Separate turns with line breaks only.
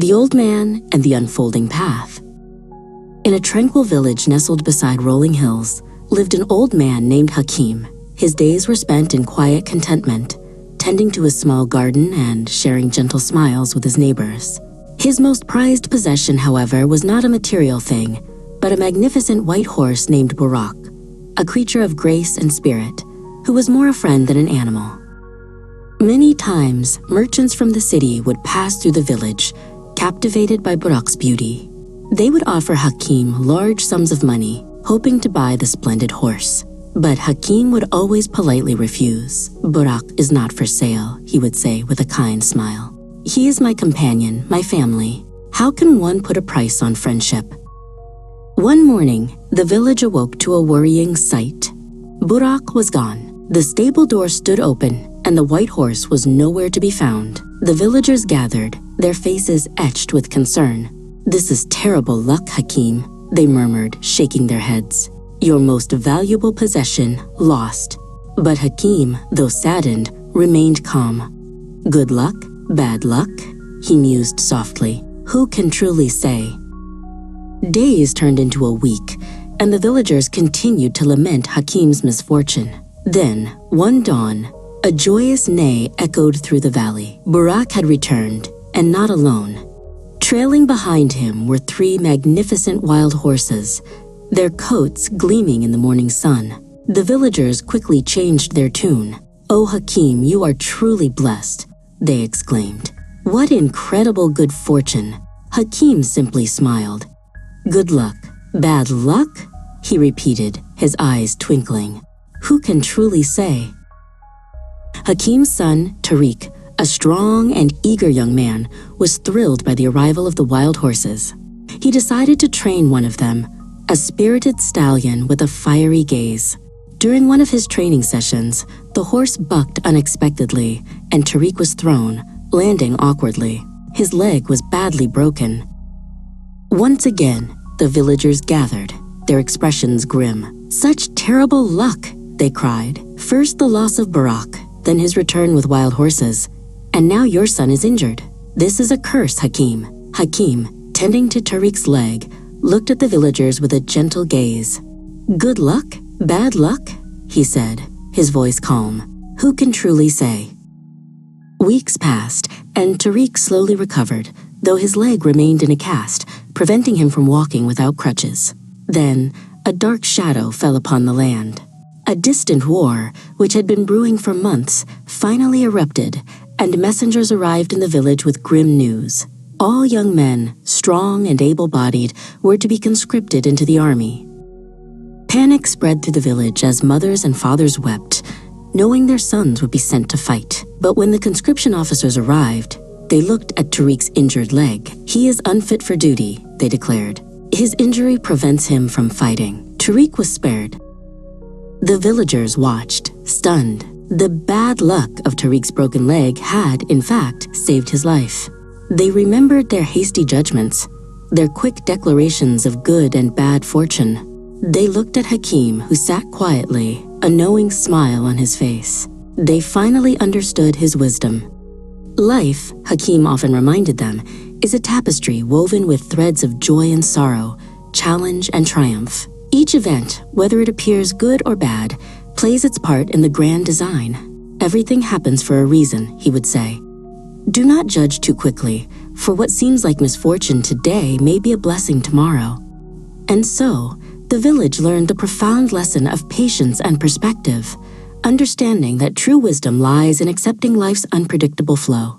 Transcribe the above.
The Old Man and the Unfolding Path. In a tranquil village nestled beside rolling hills, lived an old man named Hakim. His days were spent in quiet contentment, tending to his small garden and sharing gentle smiles with his neighbors. His most prized possession, however, was not a material thing, but a magnificent white horse named Burak, a creature of grace and spirit, who was more a friend than an animal. Many times, merchants from the city would pass through the village, captivated by Burak's beauty. They would offer Hakim large sums of money, hoping to buy the splendid horse. But Hakim would always politely refuse. "Burak is not for sale," he would say with a kind smile. "He is my companion, my family. How can one put a price on friendship?" One morning, the village awoke to a worrying sight. Burak was gone. The stable door stood open, and the white horse was nowhere to be found. The villagers gathered, their faces etched with concern. "This is terrible luck, Hakim," they murmured, shaking their heads. "Your most valuable possession lost." But Hakim, though saddened, remained calm. "Good luck, bad luck," he mused softly. "Who can truly say?" Days turned into a week, and the villagers continued to lament Hakim's misfortune. Then, one dawn, a joyous neigh echoed through the valley. Burak had returned, and not alone. Trailing behind him were 3 magnificent wild horses, their coats gleaming in the morning sun. The villagers quickly changed their tune. "Oh, Hakim, you are truly blessed," they exclaimed. "What incredible good fortune." Hakim simply smiled. "Good luck, bad luck?" he repeated, his eyes twinkling. "Who can truly say?" Hakim's son, Tariq, a strong and eager young man, was thrilled by the arrival of the wild horses. He decided to train one of them, a spirited stallion with a fiery gaze. During one of his training sessions, the horse bucked unexpectedly, and Tariq was thrown, landing awkwardly. His leg was badly broken. Once again, the villagers gathered, their expressions grim. "Such terrible luck," they cried. "First the loss of Burak, then his return with wild horses, and now your son is injured. This is a curse, Hakim." Hakim, tending to Tariq's leg, looked at the villagers with a gentle gaze. "Good luck, bad luck?" he said, his voice calm. "Who can truly say?" Weeks passed, and Tariq slowly recovered, though his leg remained in a cast, preventing him from walking without crutches. Then, a dark shadow fell upon the land. A distant war, which had been brewing for months, finally erupted, and messengers arrived in the village with grim news. All young men, strong and able-bodied, were to be conscripted into the army. Panic spread through the village as mothers and fathers wept, knowing their sons would be sent to fight. But when the conscription officers arrived, they looked at Tariq's injured leg. "He is unfit for duty," they declared. "His injury prevents him from fighting." Tariq was spared. The villagers watched, stunned. The bad luck of Tariq's broken leg had, in fact, saved his life. They remembered their hasty judgments, their quick declarations of good and bad fortune. They looked at Hakim, who sat quietly, a knowing smile on his face. They finally understood his wisdom. Life, Hakim often reminded them, is a tapestry woven with threads of joy and sorrow, challenge and triumph. Each event, whether it appears good or bad, plays its part in the grand design. "Everything happens for a reason," he would say. "Do not judge too quickly, for what seems like misfortune today may be a blessing tomorrow." And so, the village learned the profound lesson of patience and perspective, understanding that true wisdom lies in accepting life's unpredictable flow.